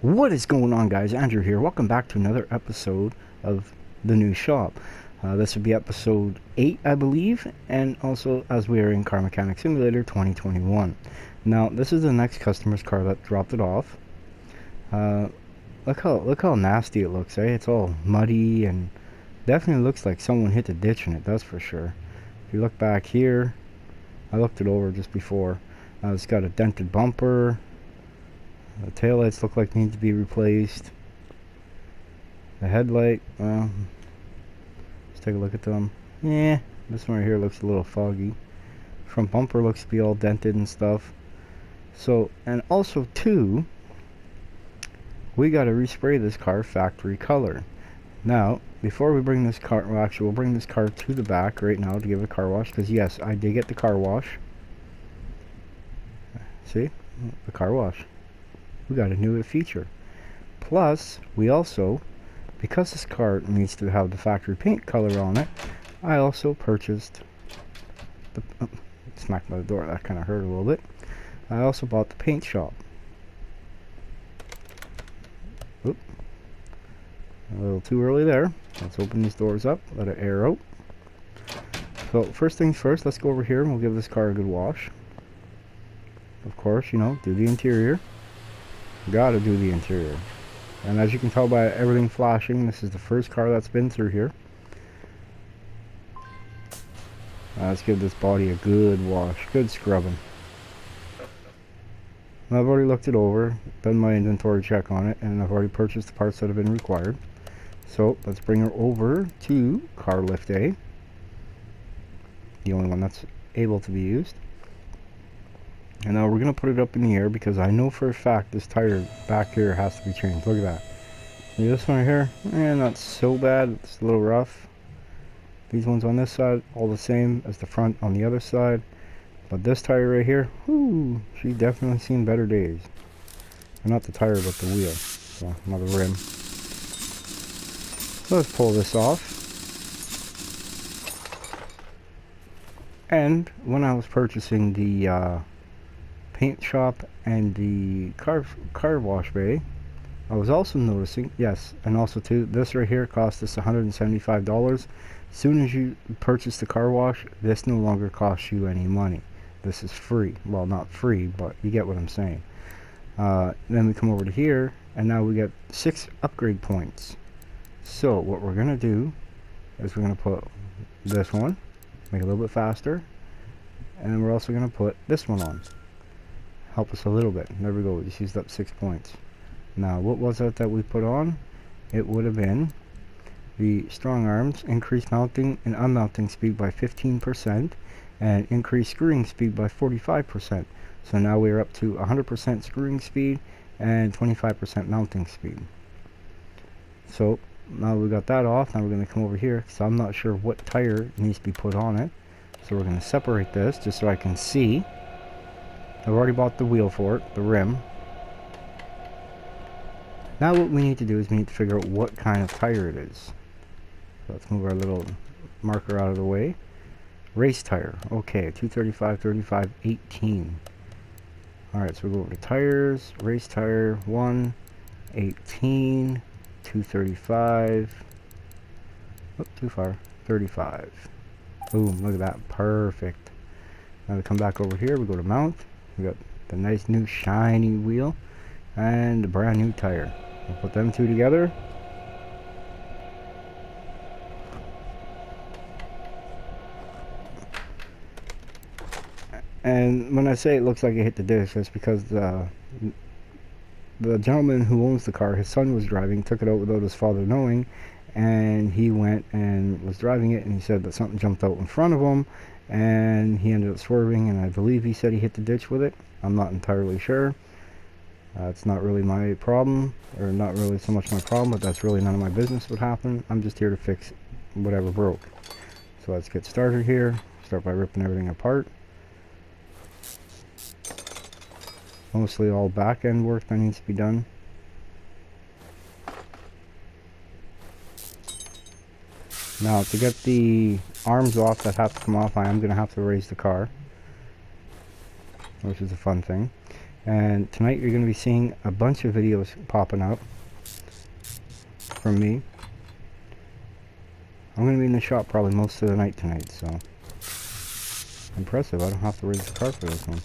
What is going on, guys? Andrew here. Welcome back to another episode of the new shop. This would be episode 8, I believe, and also as we are in Car Mechanic Simulator 2021. Now, this is the next customer's car that dropped it off. Look how nasty it looks, eh? It's all muddy and definitely looks like someone hit the ditch in it, that's for sure. If you look back here, I looked it over just before. It's got a dented bumper. The taillights look like they need to be replaced. The headlight, well, let's take a look at them. Yeah, this one right here looks a little foggy. Front bumper looks to be all dented and stuff. So, and also too, we got to respray this car factory color. Now, before we bring this car, well actually we'll bring this car to the back right now to give it a car wash, because yes, I did get the car wash. See, the car wash. We got a new feature. Plus, we also, because this car needs to have the factory paint color on it, I also purchased the, smacked by the door, that kind of hurt a little bit. I also bought the paint shop. Oop. A little too early there. Let's open these doors up, let it air out. So, first things first, let's go over here and we'll give this car a good wash. Of course, you know, do the interior. Gotta do the interior. And as you can tell by everything flashing, this is the first car that's been through here. Let's give this body a good wash, good scrubbing. Now, I've already looked it over, done my inventory check on it, and I've already purchased the parts that have been required. So let's bring her over to car lift A, the only one that's able to be used. And now we're going to put it up in the air because I know for a fact this tire back here has to be changed. Look at that. See this one right here? Not so bad. It's a little rough. These ones on this side, all the same as the front on the other side. But this tire right here, whoo, she's definitely seen better days. And not the tire, but the wheel. So, another rim. So let's pull this off. And when I was purchasing the paint shop and the car wash bay, I was also noticing, yes, and also too, this right here cost us $175. As soon as you purchase the car wash, this no longer costs you any money. This is free. Well, not free, but you get what I'm saying. Then we come over to here, and now we get 6 upgrade points. So what we're gonna do is we're gonna put this one, make it a little bit faster, and then we're also gonna put this one on. Help us a little bit. There we go. We just used up 6 points. Now, what was it that we put on? It would have been the strong arms, increased mounting and unmounting speed by 15%, and increased screwing speed by 45%. So now we're up to 100% screwing speed and 25% mounting speed. So now we got that off. Now we're going to come over here because I'm not sure what tire needs to be put on it. So we're going to separate this just so I can see. I've already bought the wheel for it, the rim. Now what we need to do is we need to figure out what kind of tire it is. So let's move our little marker out of the way. Race tire. Okay, 235, 35, 18. Alright, so we'll go over to tires. Race tire 1, 18, 235. Oh, too far. 35. Boom, look at that. Perfect. Now we come back over here, we go to mount. We got the nice new shiny wheel and a brand new tire. We'll put them two together. And when I say it looks like it hit the ditch, that's because the gentleman who owns the car, his son was driving, took it out without his father knowing, and he went and was driving it, and he said that something jumped out in front of him, and he ended up swerving, and I believe he said he hit the ditch with it. I'm not entirely sure. It's not really my problem, or not really so much my problem, but that's really none of my business what happened. I'm just here to fix whatever broke. So let's get started here. Start by ripping everything apart. Mostly all back end work that needs to be done. Now to get the arms off that have to come off, I am going to have to raise the car, which is a fun thing. And tonight you're going to be seeing a bunch of videos popping up from me. I'm going to be in the shop probably most of the night tonight, so impressive. I don't have to raise the car for this one.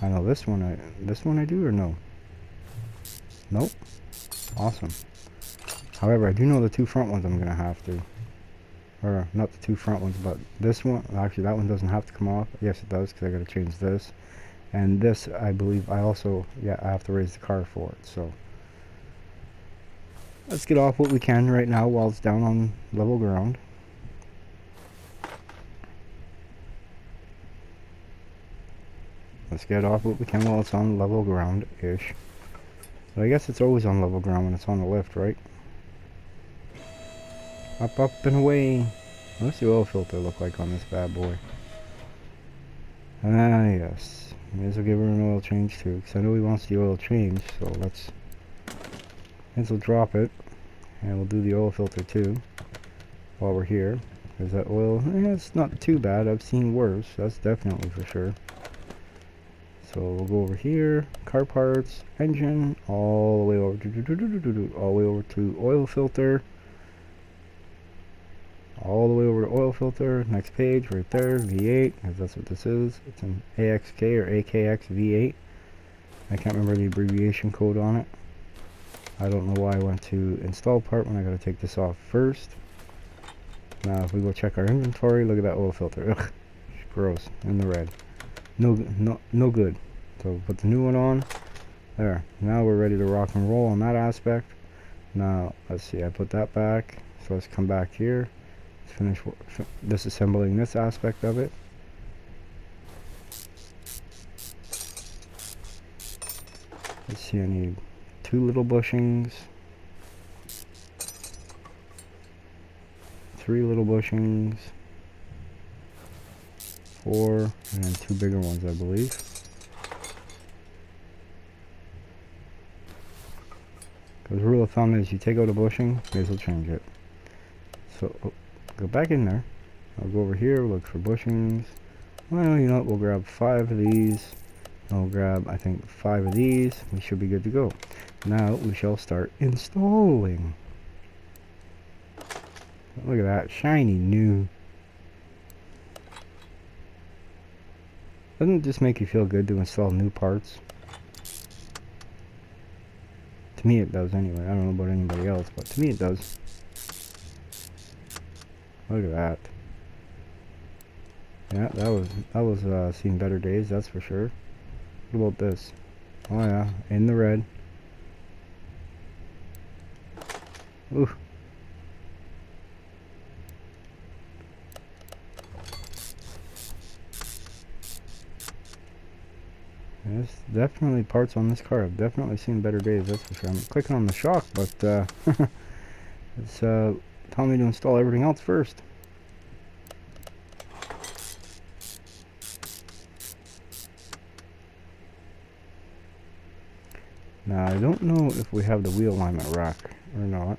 I know this one I do, or no? Nope. Awesome. However, I do know the two front ones I'm going to have to. Or, not the two front ones, but this one. Actually, that one doesn't have to come off. Yes, it does, because I got to change this. And this, I believe, I also, yeah, I have to raise the car for it, so. Let's get off what we can right now while it's down on level ground. Let's get off what we can while it's on level ground-ish. But I guess it's always on level ground when it's on the lift, right? Up, up, and away. What's the oil filter look like on this bad boy? Ah, yes. May as well give her an oil change too, because I know he wants the oil change, so let's drop it. And we'll do the oil filter too, while we're here. Because that oil, it's not too bad. I've seen worse, that's definitely for sure. So we'll go over here, car parts, engine, all the way over to oil filter. All the way over to oil filter, next page right there, V8, because that's what this is. It's an AXK or AKX V8. I can't remember the abbreviation code on it. I don't know why I went to install part when I gotta take this off first. Now if we go check our inventory, look at that oil filter. Ugh, it's gross, in the red. No good. So put the new one on. There. Now we're ready to rock and roll on that aspect. Now let's see. I put that back. So let's come back here. Let's finish disassembling this aspect of it. Let's see. I need 2 little bushings, 3 little bushings, 4, and then 2 bigger ones, I believe. Because the rule of thumb is you take out a bushing, this will change it. So, go back in there. I'll go over here, look for bushings. Well, you know what, we'll grab 5 of these. I'll grab, I think, 5 of these. We should be good to go. Now, we shall start installing. Look at that, shiny new. Doesn't it just make you feel good to install new parts? To me it does anyway. I don't know about anybody else, but to me it does. Look at that. Yeah, that was seen better days, that's for sure. What about this? Oh yeah, in the red. Ooh. There's definitely parts on this car. I've definitely seen better days, that's for sure. I'm clicking on the shock, but it's telling me to install everything else first. Now, I don't know if we have the wheel alignment rack or not.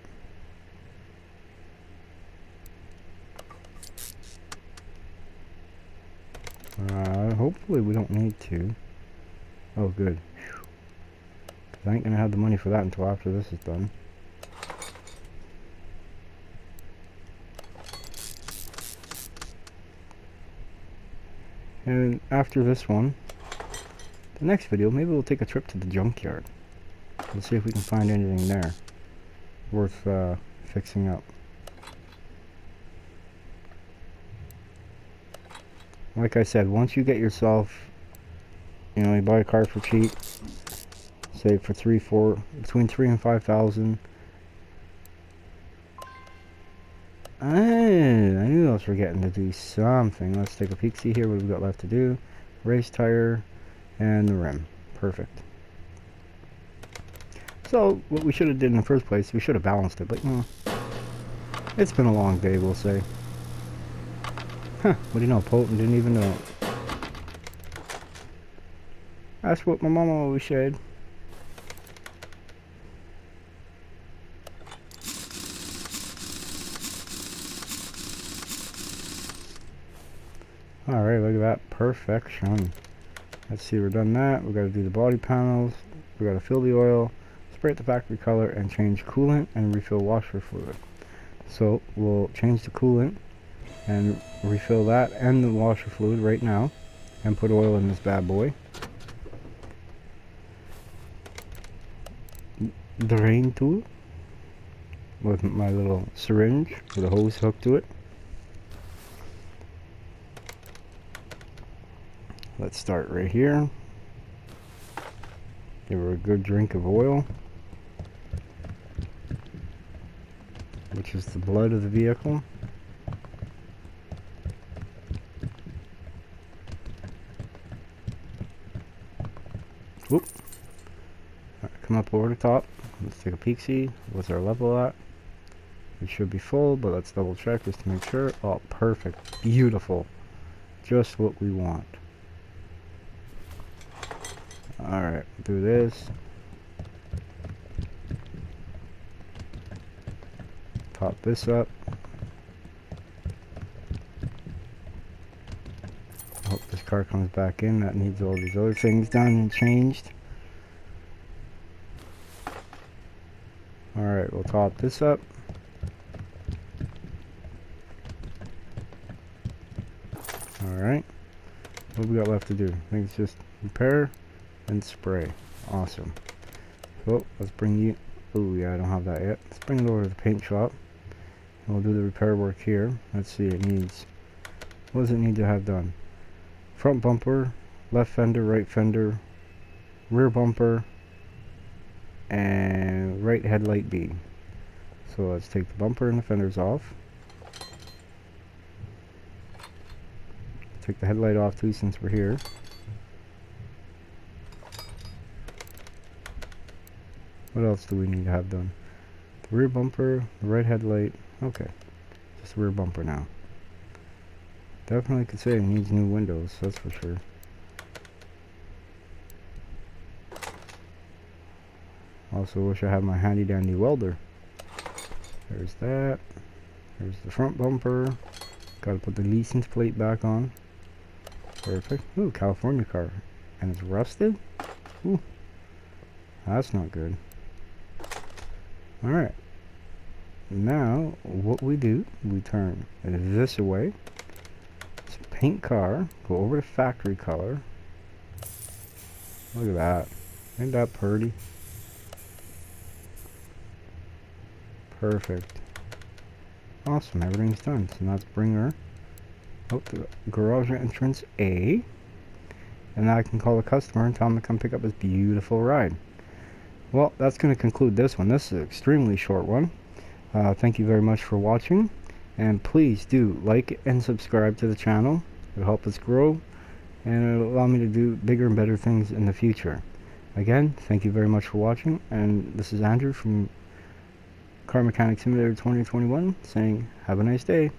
Hopefully we don't need to. Oh, good. Because I ain't gonna have the money for that until after this is done. And after this one, the next video, maybe we'll take a trip to the junkyard. Let's see if we can find anything there worth fixing up. Like I said, once you get yourself, you know, you buy a car for cheap, say for between 3 and 5,000. I knew I was forgetting to do something. Let's take a peek, see here what we've got left to do. Race tire and the rim. Perfect. So, what we should have did in the first place, we should have balanced it, but you know, it's been a long day, we'll say. Huh, what do you know, Potent didn't even know. That's what my mama always said. Alright, look at that perfection. Let's see, we're done that. We got to do the body panels. We got to fill the oil, spray it the factory color, and change coolant and refill washer fluid. So we'll change the coolant and refill that and the washer fluid right now, and put oil in this bad boy. Drain tool with my little syringe with a hose hooked to it. Let's start right here. Give her a good drink of oil, which is the blood of the vehicle. Whoop. Right, come up over the top. Let's take a peek, see what's our level at. It should be full, but let's double check just to make sure. Oh, perfect. Beautiful. Just what we want. Alright, do this. Top this up. Hope this car comes back in. That needs all these other things done and changed. Alright, we'll top this up. Alright. What we got left to do? I think it's just repair and spray. Awesome. So let's bring you. Oh yeah, I don't have that yet. Let's bring it over to the paint shop. And we'll do the repair work here. Let's see, it needs. What does it need to have done? Front bumper, left fender, right fender, rear bumper, and right headlight bead. So let's take the bumper and the fenders off. Take the headlight off too since we're here. What else do we need to have done? The rear bumper, the right headlight. Okay, just the rear bumper now. Definitely could say it needs new windows, that's for sure. Also wish I had my handy dandy welder. There's that. There's the front bumper. Gotta put the license plate back on. Perfect. Ooh, California car. And it's rusted? Ooh. That's not good. Alright. Now, what we do, we turn this away. It's a paint car. Go over to factory color. Look at that. Ain't that pretty? Perfect. Awesome, everything's done. So now let's bring her out to the garage entrance A. And now I can call the customer and tell him to come pick up his beautiful ride. Well, that's going to conclude this one. This is an extremely short one. Thank you very much for watching. And please do like and subscribe to the channel. It'll help us grow. And it'll allow me to do bigger and better things in the future. Again, thank you very much for watching. And this is Andrew from Car Mechanic Simulator 2021 saying have a nice day.